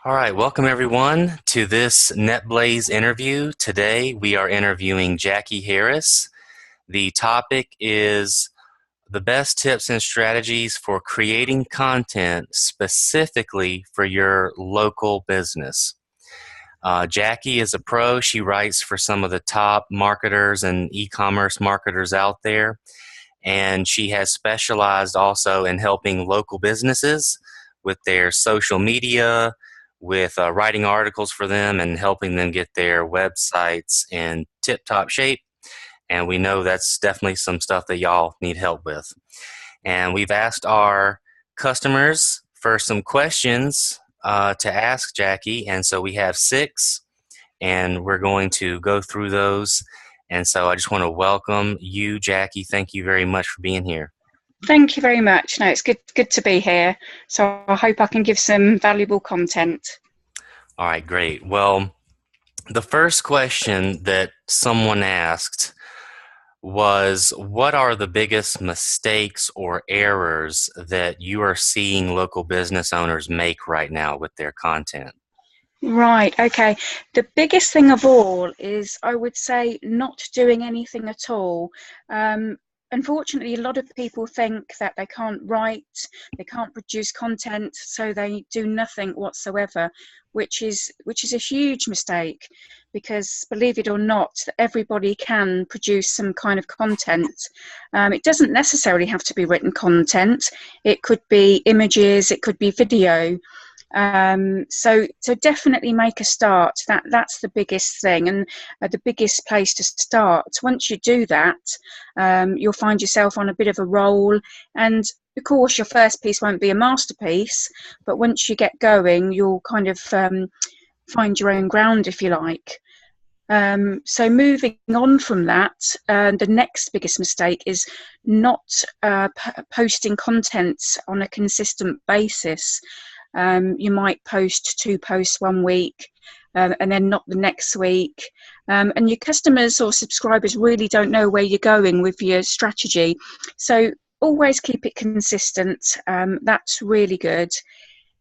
All right, welcome everyone to this Netblaze interview. Today we are interviewing Jacqui Harris. The topic is the best tips and strategies for creating content specifically for your local business. Jacqui is a pro. She writes for some of the top marketers and e-commerce marketers out there, and she has specialized also in helping local businesses with their social media, with writing articles for them and helping them get their websites in tip-top shape. And we know that's definitely some stuff that y'all need help with. And we've asked our customers for some questions to ask Jacqui, and so we have 6, and we're going to go through those. And so I just want to welcome you, Jacqui. Thank you very much for being here. Thank you very much. No, it's good to be here. So I hope I can give some valuable content. All right, great. Well, the first question that someone asked was, what are the biggest mistakes or errors that you are seeing local business owners make right now with their content? Right, okay. The biggest thing of all is, I would say, not doing anything at all. Unfortunately, a lot of people think that they can't write, they can't produce content, so they do nothing whatsoever, which is a huge mistake, because believe it or not, everybody can produce some kind of content. It doesn't necessarily have to be written content. It could be images, it could be video. So definitely make a start. That's the biggest thing, and the biggest place to start. Once you do that, you'll find yourself on a bit of a roll, and of course your first piece won't be a masterpiece, but once you get going, you'll kind of find your own ground, if you like. So moving on from that, the next biggest mistake is not posting content on a consistent basis. You might post 2 posts one week, and then not the next week. And your customers or subscribers really don't know where you're going with your strategy. So always keep it consistent. That's really good.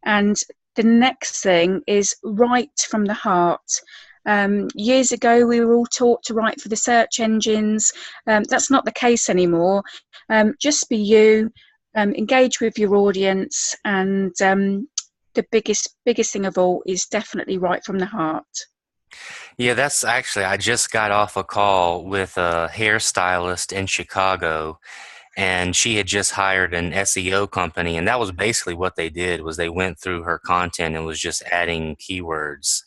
And the next thing is write from the heart. Years ago, we were all taught to write for the search engines. That's not the case anymore. Just be you, engage with your audience, and the biggest thing of all is definitely write from the heart. Yeah, that's actually, I just got off a call with a hairstylist in Chicago, and she had just hired an SEO company, and that was basically what they did, was they went through her content and was just adding keywords.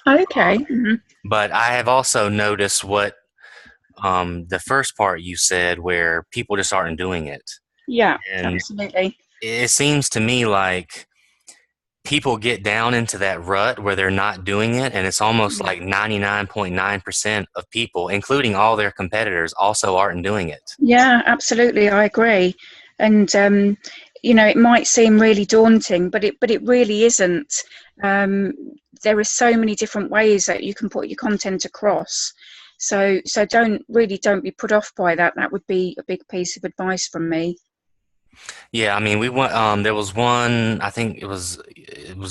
Okay. But I have also noticed what the first part you said, where people just aren't doing it. Yeah, And absolutely. it seems to me like people get down into that rut where they're not doing it, and it's almost Yeah. like 99.9% of people, including all their competitors, also aren't doing it. Yeah, absolutely. I agree. And it might seem really daunting, but it really isn't. There are so many different ways that you can put your content across. So don't be put off by that. That would be a big piece of advice from me. Yeah, I mean, we went. There was one. I think it was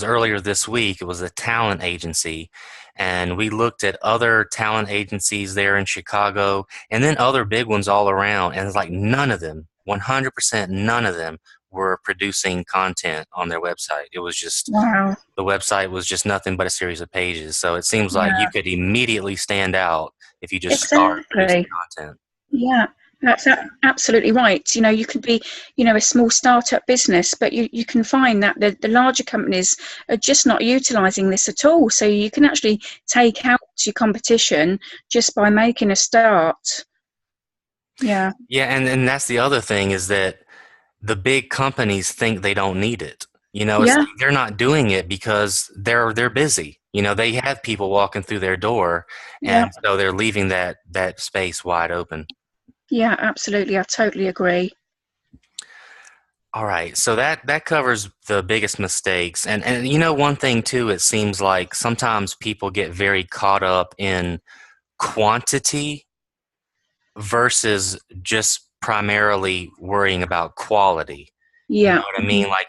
earlier this week. It was a talent agency, and we looked at other talent agencies there in Chicago, and then other big ones all around. And it's like none of them, 100%, none of them were producing content on their website. It was just Wow. the website was just nothing but a series of pages. So it seems like you Yeah, could immediately stand out if you just start producing exactly. content. Yeah, that's absolutely right. You could be, a small startup business, but you can find that the larger companies are just not utilizing this at all. So you can actually take out your competition just by making a start. Yeah. Yeah, and that's the other thing, is that the big companies think they don't need it. It's Yeah. like they're not doing it because they're busy. They have people walking through their door, Yeah. and so they're leaving that space wide open. Yeah, absolutely. I totally agree. All right, so that covers the biggest mistakes. And one thing too, it seems like sometimes people get very caught up in quantity versus just primarily worrying about quality. You know Yeah. what I mean? Like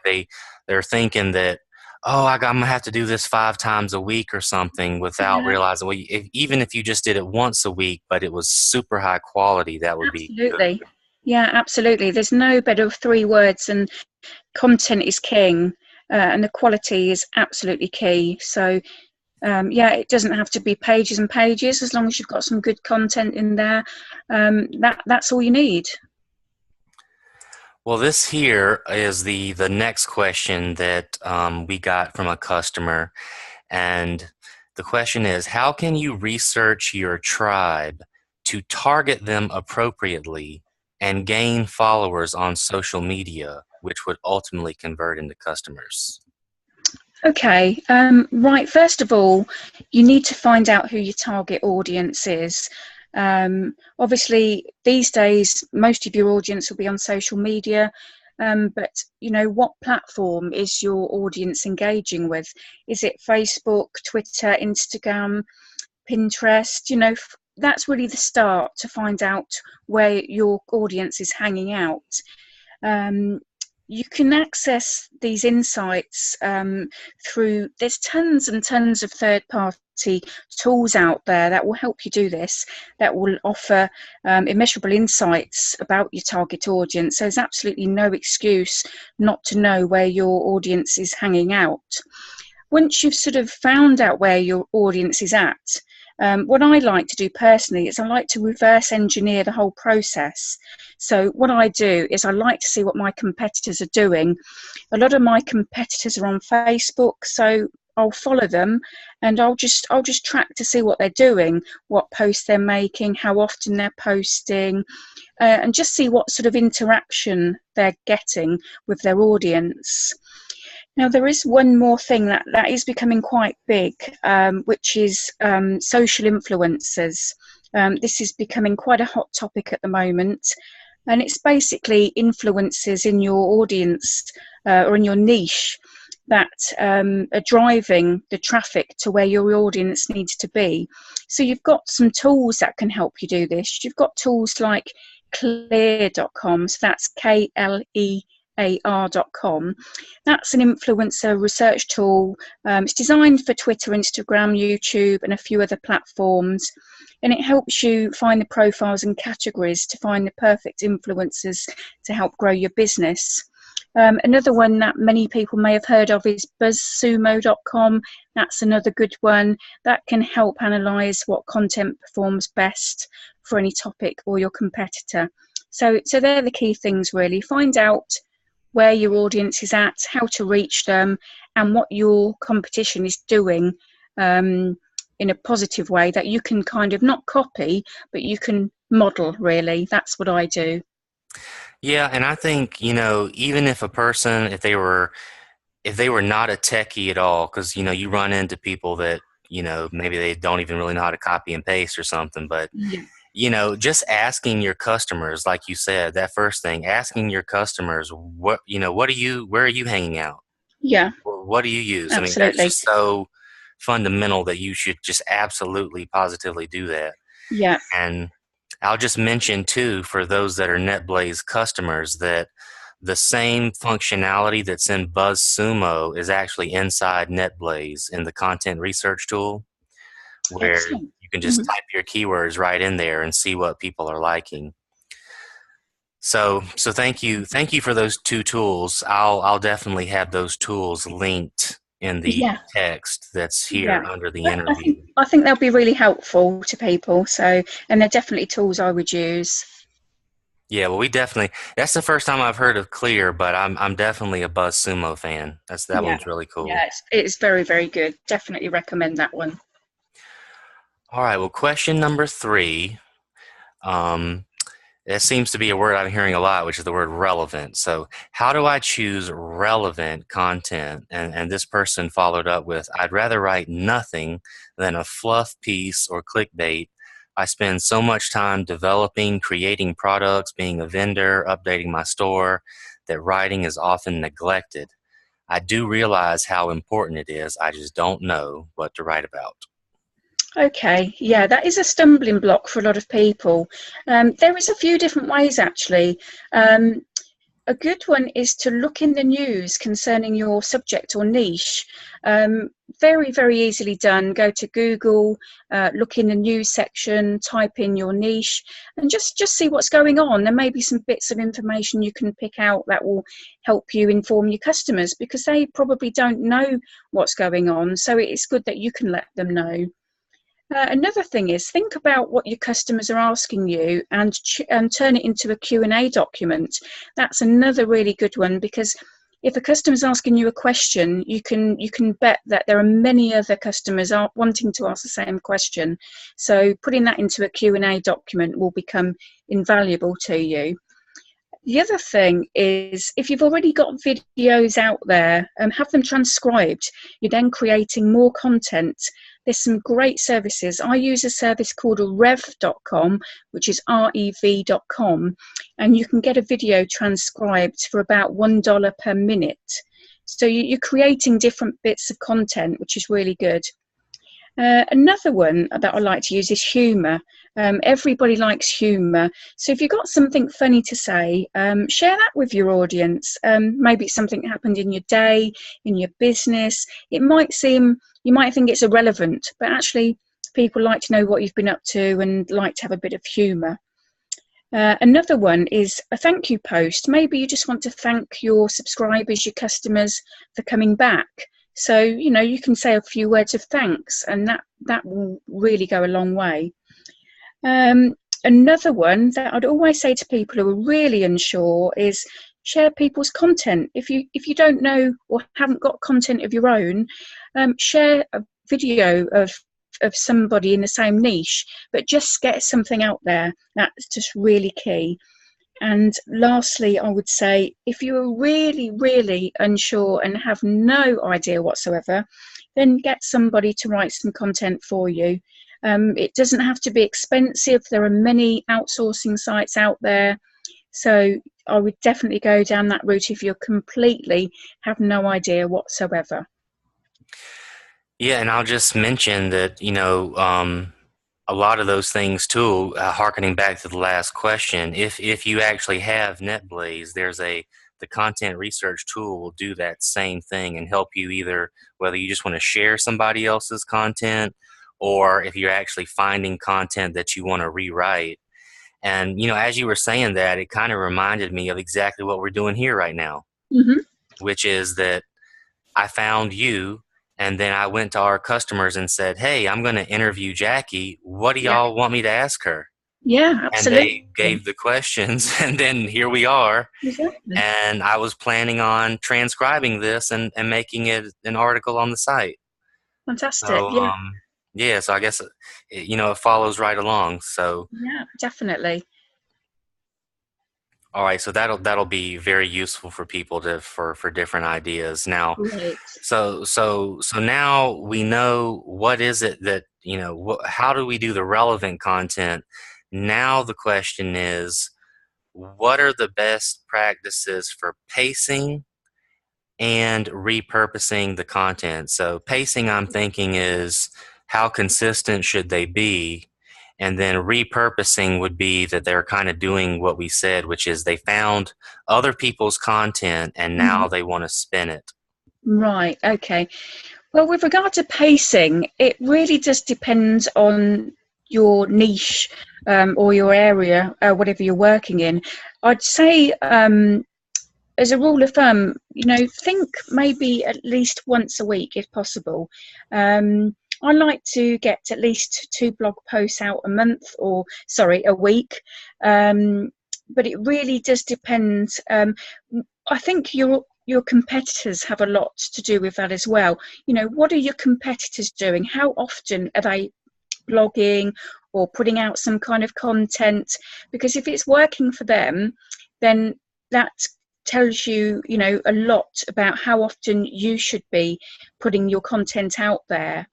they're thinking that, oh, I'm gonna have to do this 5 times a week or something without Yeah, realizing, well, even if you just did it once a week, but it was super high quality, that would be good. absolutely. Yeah, absolutely. There's no better three words, and content is king, and the quality is absolutely key. So, yeah, it doesn't have to be pages and pages. As long as you've got some good content in there, that's all you need. Well, this here is the next question that we got from a customer, and the question is, how can you research your tribe to target them appropriately and gain followers on social media, which would ultimately convert into customers? Okay, right. First of all, you need to find out who your target audience is. Obviously, these days, most of your audience will be on social media, but what platform is your audience engaging with? Is it Facebook, Twitter, Instagram, Pinterest? That's really the start to find out where your audience is hanging out. Um, you can access these insights through, there's tons and tons of third party tools out there that will help you do this, that will offer immeasurable insights about your target audience. So there's absolutely no excuse not to know where your audience is hanging out. Once you've sort of found out where your audience is at, what I like to do personally is I like to reverse engineer the whole process. So what I do is I like to see what my competitors are doing. A lot of my competitors are on Facebook, so I'll follow them, and I'll just track to see what they're doing, what posts they're making, how often they're posting, and just see what sort of interaction they're getting with their audience. Now, there is one more thing that is becoming quite big, which is social influencers. This is becoming quite a hot topic at the moment, and it's basically influencers in your audience or in your niche that are driving the traffic to where your audience needs to be. So you've got some tools that can help you do this. You've got tools like clear.com, so that's KLEAR.com. That's an influencer research tool. It's designed for Twitter, Instagram, YouTube, and a few other platforms. And it helps you find the profiles and categories to find the perfect influencers to help grow your business. Another one that many people may have heard of is BuzzSumo.com. That's another good one that can help analyze what content performs best for any topic or your competitor. So they're the key things, really. Find out where your audience is at, how to reach them, and what your competition is doing in a positive way that you can kind of not copy, but you can model, really. That's what I do. Yeah, and I think, even if a person, if they were not a techie at all, because you run into people that maybe they don't even really know how to copy and paste or something, but Yeah, just asking your customers, like you said, that first thing, asking your customers, where are you hanging out? yeah, What do you use? I mean, that's absolutely. just so fundamental that you should just absolutely positively do that. Yeah. And I'll just mention too, for those that are NetBlaze customers, that the same functionality that's in BuzzSumo is actually inside NetBlaze in the content research tool, where Excellent. you can just Mhm. type your keywords right in there and see what people are liking. So thank you for those two tools. I'll definitely have those tools linked in the Yeah, text that's here yeah. under the I interview. think they'll be really helpful to people. So, and they're definitely tools I would use. Yeah, well, that's the first time I've heard of Clear, but I'm definitely a BuzzSumo fan. That Yeah, one's really yeah. cool. It's very, very good. Definitely recommend that one. All right, well, question number 3. Um, That seems to be a word I'm hearing a lot, which is the word relevant. So, how do I choose relevant content? And this person followed up with, I'd rather write nothing than a fluff piece or clickbait. I spend so much time developing, creating products, being a vendor, updating my store, that writing is often neglected. I do realize how important it is. I just don't know what to write about. Okay, yeah, that is a stumbling block for a lot of people. There is a few different ways actually. Um, A good one is to look in the news concerning your subject or niche. Very, very easily done. Go to Google, look in the news section, type in your niche, and just see what's going on. There may be some bits of information you can pick out that will help you inform your customers, because they probably don't know what's going on. So it's good that you can let them know. Another thing is, think about what your customers are asking you and turn it into a Q&A document. That's another really good one, because if a customer's asking you a question, you can bet that there are many other customers wanting to ask the same question. So putting that into a Q&A document will become invaluable to you. The other thing is, if you've already got videos out there, have them transcribed. You're then creating more content. There's some great services. I use a service called rev.com, which is rev.com, and you can get a video transcribed for about $1 per minute. So you're creating different bits of content, which is really good. Another one that I like to use is humour. Everybody likes humour. So if you've got something funny to say, share that with your audience. Maybe it's something that happened in your day, in your business. It might seem, you might think it's irrelevant, but actually people like to know what you've been up to and like to have a bit of humour. Another one is a thank you post. Maybe you just want to thank your subscribers, your customers for coming back. So, you can say a few words of thanks, and that will really go a long way. Another one that I'd always say to people who are really unsure is share people's content. If you don't know or haven't got content of your own, share a video of somebody in the same niche, but just get something out there. That's just really key. And lastly, I would say, if you're really, really unsure and have no idea whatsoever, then get somebody to write some content for you. It doesn't have to be expensive. There are many outsourcing sites out there. So I would definitely go down that route if you completely have no idea whatsoever. Yeah, and I'll just mention that, a lot of those things too, harkening back to the last question, if you actually have Netblaze, the content research tool will do that same thing and help you, either whether you just want to share somebody else's content, or if you're actually finding content that you want to rewrite. And, as you were saying that, it kind of reminded me of exactly what we're doing here right now, which is that I found you. And then I went to our customers and said, hey, I'm going to interview Jacqui. What do y'all want me to ask her? Yeah, absolutely. And they gave the questions, and then here we are. Exactly. And I was planning on transcribing this and making it an article on the site. Fantastic. So, so I guess, it follows right along. So, yeah, definitely. All right, so that'll be very useful for people for different ideas. Now, Right. so now we know what is it that, how do we do the relevant content? Now the question is, what are the best practices for pacing and repurposing the content? So pacing, I'm thinking, is how consistent should they be? And then repurposing would be that they're kind of doing what we said, which is they found other people's content and now they want to spin it. Right. Okay. Well, with regard to pacing, it really just depends on your niche or your area, whatever you're working in. I'd say, as a rule of thumb, think maybe at least once a week if possible. I like to get at least 2 blog posts out a week. But it really does depend. I think your competitors have a lot to do with that as well. What are your competitors doing? How often are they blogging or putting out some kind of content? Because if it's working for them, then that tells you, a lot about how often you should be putting your content out there.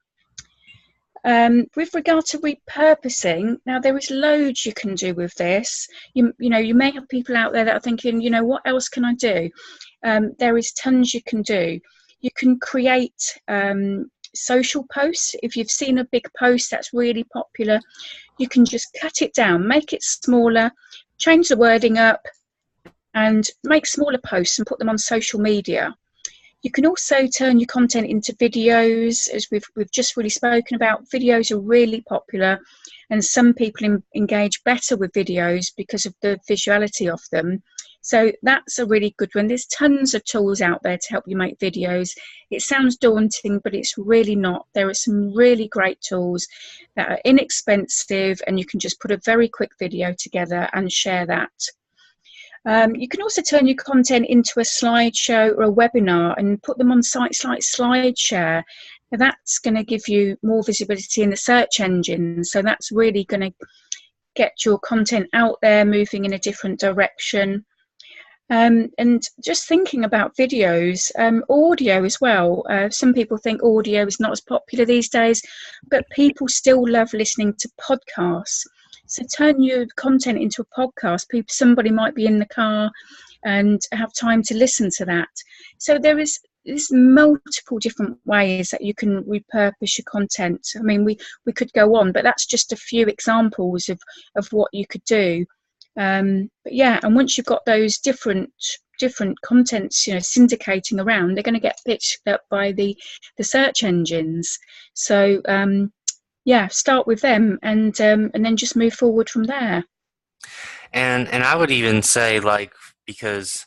With regard to repurposing, now there is loads you can do with this. You may have people out there that are thinking, what else can I do? There is tons you can do. You can create social posts. If you've seen a big post that's really popular, you can just cut it down, make it smaller, change the wording up, and make smaller posts and put them on social media. You can also turn your content into videos, as we've just really spoken about. Videos are really popular, and some people engage better with videos because of the visuality of them. So that's a really good one. There's tons of tools out there to help you make videos. It sounds daunting, but it's really not. There are some really great tools that are inexpensive, and you can just put a very quick video together and share that. You can also turn your content into a slideshow or a webinar and put them on sites like SlideShare. Now that's going to give you more visibility in the search engine. So that's really going to get your content out there, moving in a different direction. And just thinking about videos, audio as well. Some people think audio is not as popular these days, but people still love listening to podcasts. So turn your content into a podcast. Somebody might be in the car and have time to listen to that. So there's multiple different ways that you can repurpose your content. I mean, we could go on, but that's just a few examples of what you could do. But yeah, and once you've got those different contents, syndicating around, they're going to get picked up by the search engines. So yeah, start with them, and then just move forward from there. And I would even say, like, because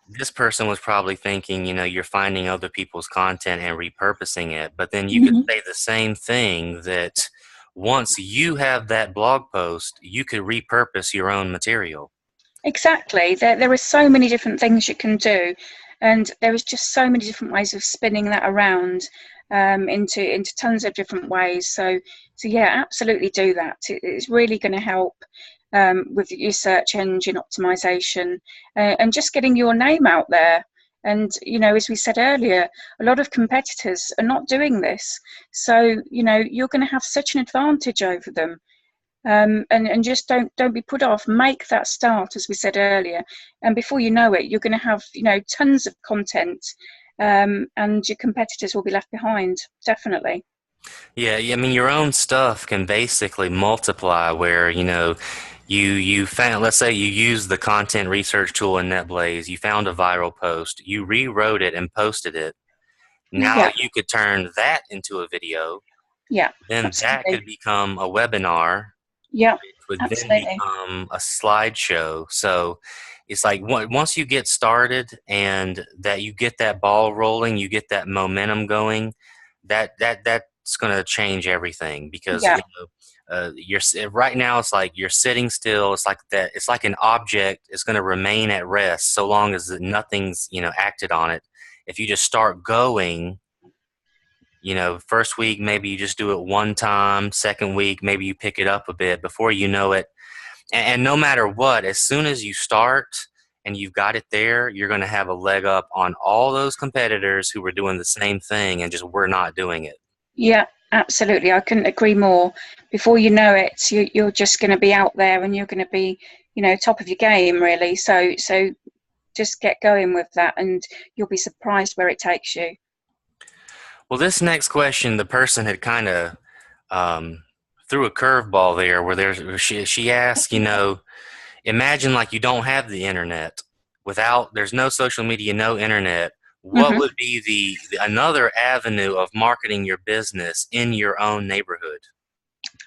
this person was probably thinking, you're finding other people's content and repurposing it, but then you could say the same thing, that once you have that blog post, you could repurpose your own material. Exactly. There are so many different things you can do, and there is just so many different ways of spinning that around into tons of different ways. So yeah, absolutely do that. It's really going to help with your search engine optimization and just getting your name out there. And as we said earlier, a lot of competitors are not doing this, so you're going to have such an advantage over them. And just don't be put off. Make that start, as we said earlier, and before you know it, you're going to have tons of content, and your competitors will be left behind. Definitely. Yeah, I mean, your own stuff can basically multiply where, you found, let's say you use the content research tool in NetBlaze, you found a viral post, you rewrote it and posted it. Now Yeah. you could turn that into a video, Yeah. then that Absolutely. could become a webinar, Yeah. which would then Absolutely. become a slideshow. So it's like once you get started and that you get that ball rolling, you get that momentum going, that's going to change everything, because Yeah. you're right now, it's like you're sitting still. It's like that. It's like an object is going to remain at rest so long as nothing's acted on it. If you just start going, first week maybe you just do it one time. Second week maybe you pick it up a bit. Before you know it, and no matter what, as soon as you start and you've got it there, you're going to have a leg up on all those competitors who were doing the same thing and just were not doing it. Yeah. Absolutely. I couldn't agree more. Before you know it, you're just going to be out there, and you're going to be, top of your game, really. So just get going with that, and you'll be surprised where it takes you. Well, this next question, the person had kind of threw a curveball there, where she asked, imagine like you don't have the internet, there's no social media, no internet. What Hmm. would be another avenue of marketing your business in your own neighborhood?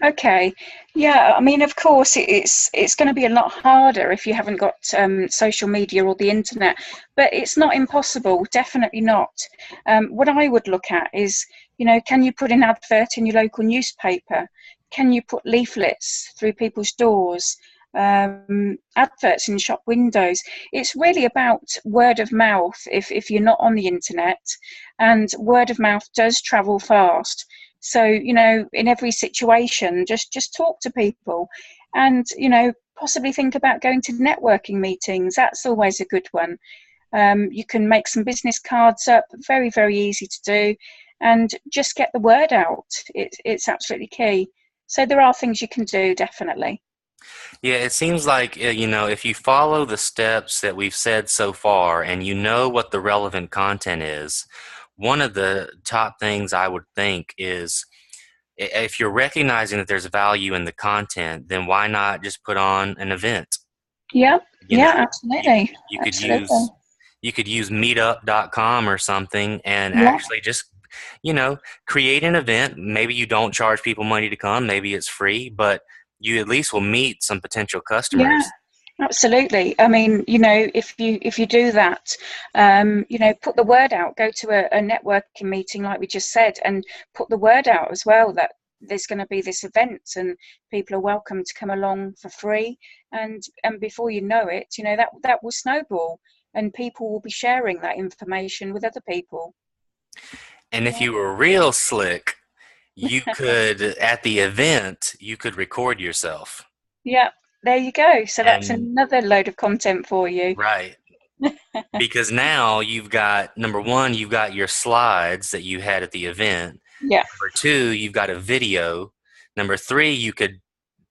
Okay, yeah. I mean, of course, it's going to be a lot harder if you haven't got social media or the internet, but it's not impossible. Definitely not. What I would look at is, can you put an advert in your local newspaper? Can you put leaflets through people's doors? Adverts in shop windows. It's really about word of mouth if you're not on the internet, and word of mouth does travel fast. So in every situation, just talk to people, and possibly think about going to networking meetings. That's always a good one. You can make some business cards up, very, very easy to do, and just get the word out. It's absolutely key. So there are things you can do, definitely. Yeah, it seems like, if you follow the steps that we've said so far and you know what the relevant content is, one of the top things I would think is, if you're recognizing that there's value in the content, then why not just put on an event? Yeah, You know, yeah, you absolutely, you could absolutely. use meetup.com or something and Yeah, actually just, create an event. Maybe you don't charge people money to come, maybe it's free, but you at least will meet some potential yeah, customers. absolutely. I mean, if you do that, put the word out. Go to a networking meeting, like we just said, and put the word out as well that there's going to be this event, and people are welcome to come along for free. And before you know it, that will snowball, and people will be sharing that information with other people. And if Yeah, you were real slick, you could, at the event, you could record yourself. yeah. There you go. So that's And another load of content for you. right, because now you've got, number one, you've got your slides that you had at the event. Yeah, Number two, you've got a video. Number three, you could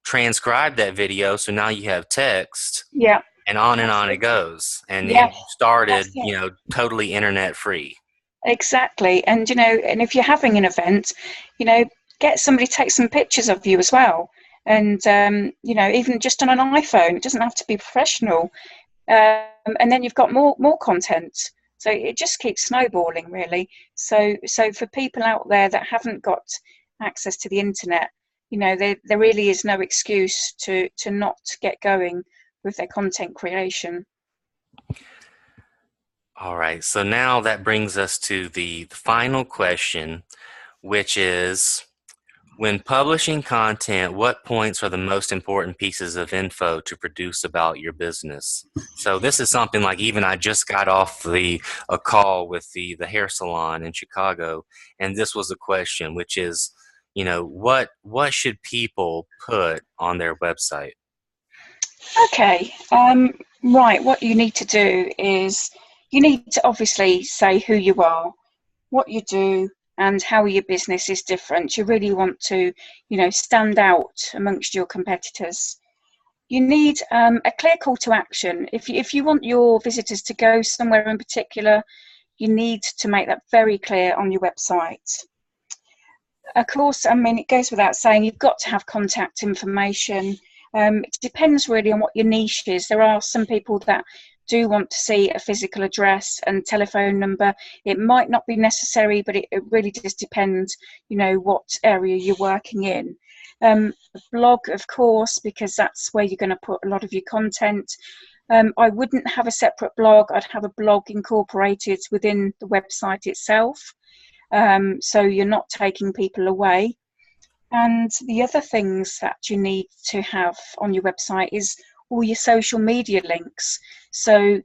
transcribe that video, so now you have text, yeah, and on it absolutely. goes. And Yeah, you that's started, it. totally internet free. Exactly. And if you're having an event, you know, get somebody to take some pictures of you as well. And even just on an iPhone, it doesn't have to be professional. And then you've got more content. So it just keeps snowballing, really. So for people out there that haven't got access to the internet, there really is no excuse to not get going with their content creation. All right, so now that brings us to the final question, which is, when publishing content, what points are the most important pieces of info to produce about your business? So this is something like, even I just got off a call with the hair salon in Chicago, and this was a question, which is, what should people put on their website? Okay, right. What you need to do is you need to obviously say who you are, what you do, and how your business is different. You really want to, stand out amongst your competitors. You need a clear call to action. If you want your visitors to go somewhere in particular, you need to make that very clear on your website. Of course, I mean, it goes without saying, you've got to have contact information. It depends really on what your niche is. There are some people that do want to see a physical address and telephone number. It might not be necessary, but it really just depends, what area you're working in. A blog, of course, because that's where you're going to put a lot of your content. I wouldn't have a separate blog. I'd have a blog incorporated within the website itself. So you're not taking people away. And the other things that you need to have on your website is all your social media links. So,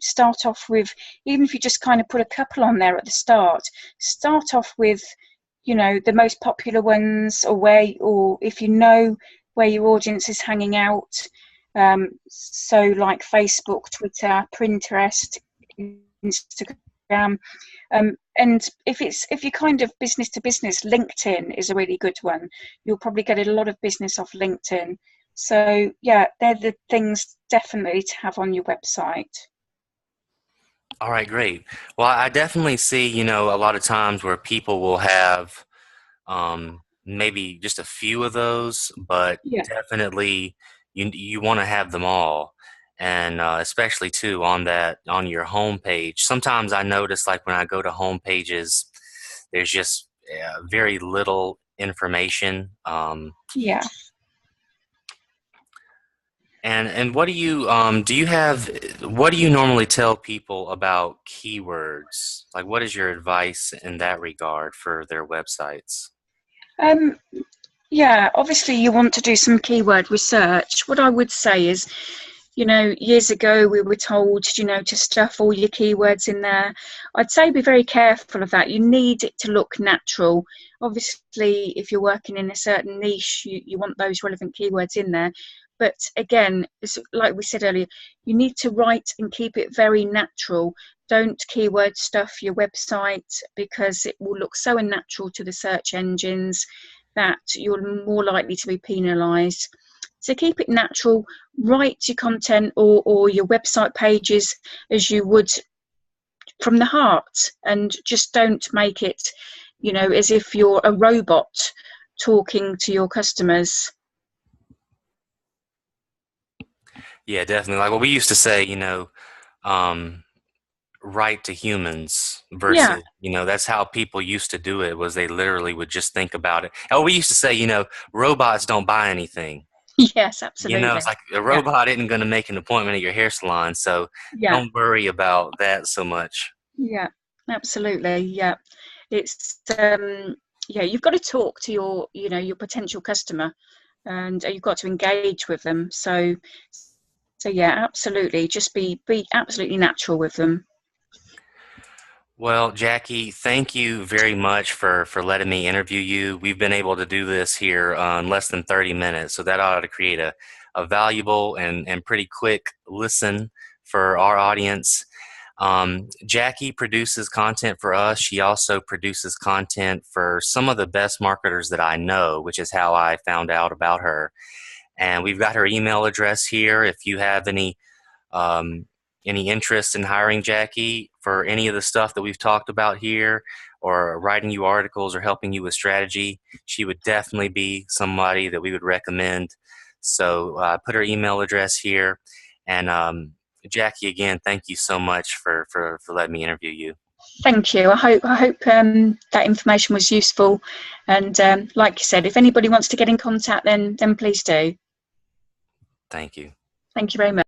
start off with, even if you just kind of put a couple on there at the start off with, the most popular ones, or if you know where your audience is hanging out. So like Facebook, Twitter, Pinterest, Instagram. And if you're kind of business to business, LinkedIn is a really good one. You'll probably get a lot of business off LinkedIn. So yeah, they're the things definitely to have on your website. All right, great. Well, I definitely see, a lot of times where people will have maybe just a few of those, but Yeah, definitely you want to have them all, and especially too on your home page. Sometimes I notice, like when I go to home pages, there's just very little information. yeah. And what do you normally tell people about keywords? Like, what is your advice in that regard for their websites? Um, yeah, obviously you want to do some keyword research. What I would say is, years ago we were told, to stuff all your keywords in there. I'd say be very careful of that. You need it to look natural. Obviously, if you're working in a certain niche, you want those relevant keywords in there. But again, it's like we said earlier, you need to write and keep it very natural. Don't keyword stuff your website, because it will look so unnatural to the search engines that you're more likely to be penalised. So keep it natural, write your content or your website pages as you would from the heart, and just don't make it, as if you're a robot talking to your customers. Yeah, definitely. Like what we used to say, um, right to humans Yeah. versus, that's how people used to do it was they literally would just think about it. Oh, we used to say, robots don't buy anything. Yes, absolutely. It's like a Yeah. robot isn't going to make an appointment at your hair salon, so Yeah. don't worry about that so much. Yeah. Absolutely. Yeah. It's yeah, you've got to talk to your, your potential customer, and you've got to engage with them. So yeah, absolutely. Just be absolutely natural with them. Well, Jacqui, thank you very much for letting me interview you. We've been able to do this here in less than 30 minutes, so that ought to create a valuable and pretty quick listen for our audience. Jacqui produces content for us. She also produces content for some of the best marketers that I know, which is how I found out about her. And we've got her email address here. If you have um, any interest in hiring Jacqui for any of the stuff that we've talked about here, or writing you articles or helping you with strategy, she would definitely be somebody that we would recommend. So put her email address here. And Jacqui, again, thank you so much for letting me interview you. Thank you. I hope that information was useful. And like you said, if anybody wants to get in contact, then please do. Thank you. Thank you very much.